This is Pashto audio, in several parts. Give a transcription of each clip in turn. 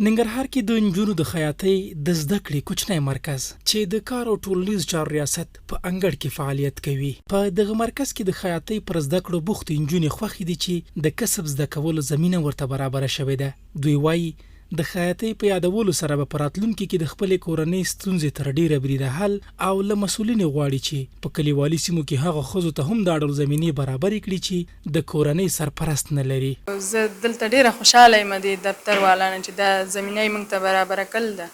ننګرهار کې د نجونو د خیاطۍ د زده کړې کوچنی مرکز چې د کار او ټولنیز چارو ریاست په انګړ کې فعالیت کوي. په دغه مرکز کې د خیاطۍ پر زده کړو بوختې نجونې خوښې دي چې د کسب زده کولو زمینه ورته برابره شوې ده. دوی وایي د خیاطۍ په یادولو سره به په راتلونکي کې د خپلې کورنۍ ستونزې تر ډیره بریده حل او له مسؤلینو غواړي چې په کلیوالي سیمو کې هغه ښځو ته هم دا ډول زمینې برابرې کړي چې د کورنۍ سرپرست نه لري. زه دلته ډیره خوشحاله یم د دفتر والا نه چې دا زمینه یې موږ ته برابره کړل ده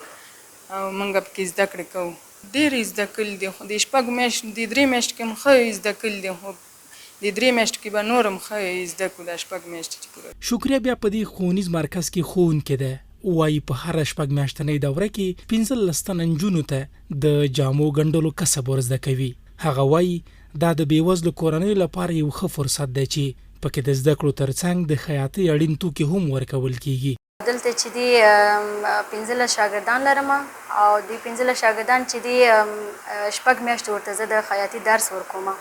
او موږ پکې زده کړې کوو. ډېرې زده کړل دي خو د شپږ میاشتې د درې میاشتې کې هم ښه زده کړل دي خو د درې میاشتو کې به نور هم ښه زده کړو. دا شپږ میاشتې چې پوره شکریه بیا په دې ښوونیز مرکز کې ښوونکې ده. وایي په هره شپږ میاشتنۍ دوره کې 15 تنه نجونو ته د جامو ګنډلو کسب ور زده کوي. هغه وایي دا د بېوزلو کورنیو لپاره یو ښه فرصت دی چې پکې د زده کړو ترڅنګ د خیاطۍ اړین توکي هم ورکول کیږي. دلته چې دی 15 شاګردان لرم او د 15 شاګردان چې دی شپږ میاشتې ورته زه د خیاطۍ درس ورکوم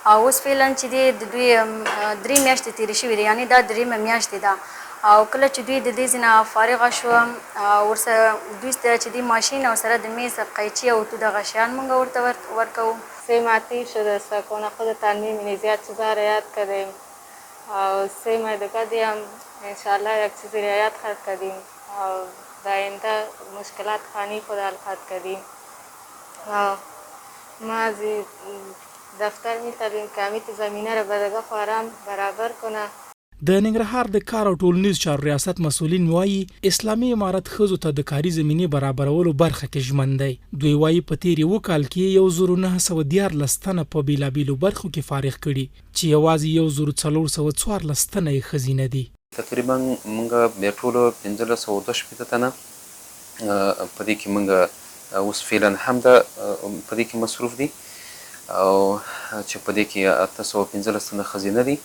او اوس فعلا چې دی د دوی 3 میاشتې تېرې شوې دي، یعنې دا درېیمه میاشت ده او کله چې دوی د دې ځینه فارغه شوه ورسره دوی ته چې دی ماشین او سره د میز قیچی او تو دغه شیان موږ ورته ورکوو. سه شده کنه خود ترمیم زیاد چیزا رعایت کردیم و 3 ماه دیگه هم انشالله یک چیزی رعایت خواهد کردیم و در آینده مشکلات خانی خود حل خواهد کردیم. ما از دفتر می‌طلبیم که امیت زمینه را به دغه فارم برابر کنه. د ننګرهار د کار او ټولنیز چارو ریاست مسؤلین وایي اسلامي امارت ښځو ته د کاري زمینې برابرولو برخه کې ژمن دی. دوی وایي په تیر یو کال کې 1914 تنه په بیلابیلو برخو کې فارغ کړي چې یوازې 1414 تنه یې ښځینه دي. تقریبا موږ بیا ټولو 1512 تنه په دې کې موږ اوس فعلا هم په دې کې مصروف دي او چې په دې کې 815 تنه ښځینه دي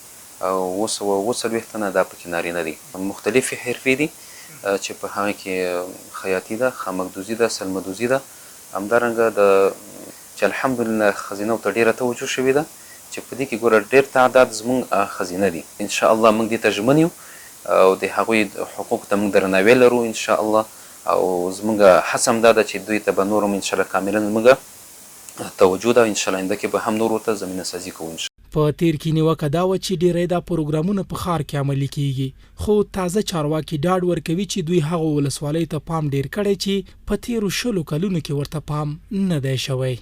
او 940 تنه دا پکې نارینه دي. مختلفې حرفې دي چې په هغه کې خیاطي ده، خامکدوزي ده، سلمدوزي ده. همدارنګه چې الحمدلله ښځینو ته ډېره توجه شوې ده چې په دې کې ګوره ډېر تعداد زموږ ښځینه دي. انشاءالله موږ دې ته ژمن یو او د هغوی حقوق ته موږ درناوی لرو انشاءالله او زموږ هڅه هم دا ده چې دوی ته به نور هم انشاءالله کاملا زموږ توجه ده. انشاءالله آینده کې به هم نور ورته زمینه سازي کوو. په تیر کې نیوکه دا وه چې ډیری دا پروګرامونه په ښار کې عملي کیږي، خو تازه چارواکي ډاډ ورکوي چې دوی هغو ولسوالیو ته پام ډیر کړی چې په تیرو 20 کلونو کې ورته پام نه دی شوی.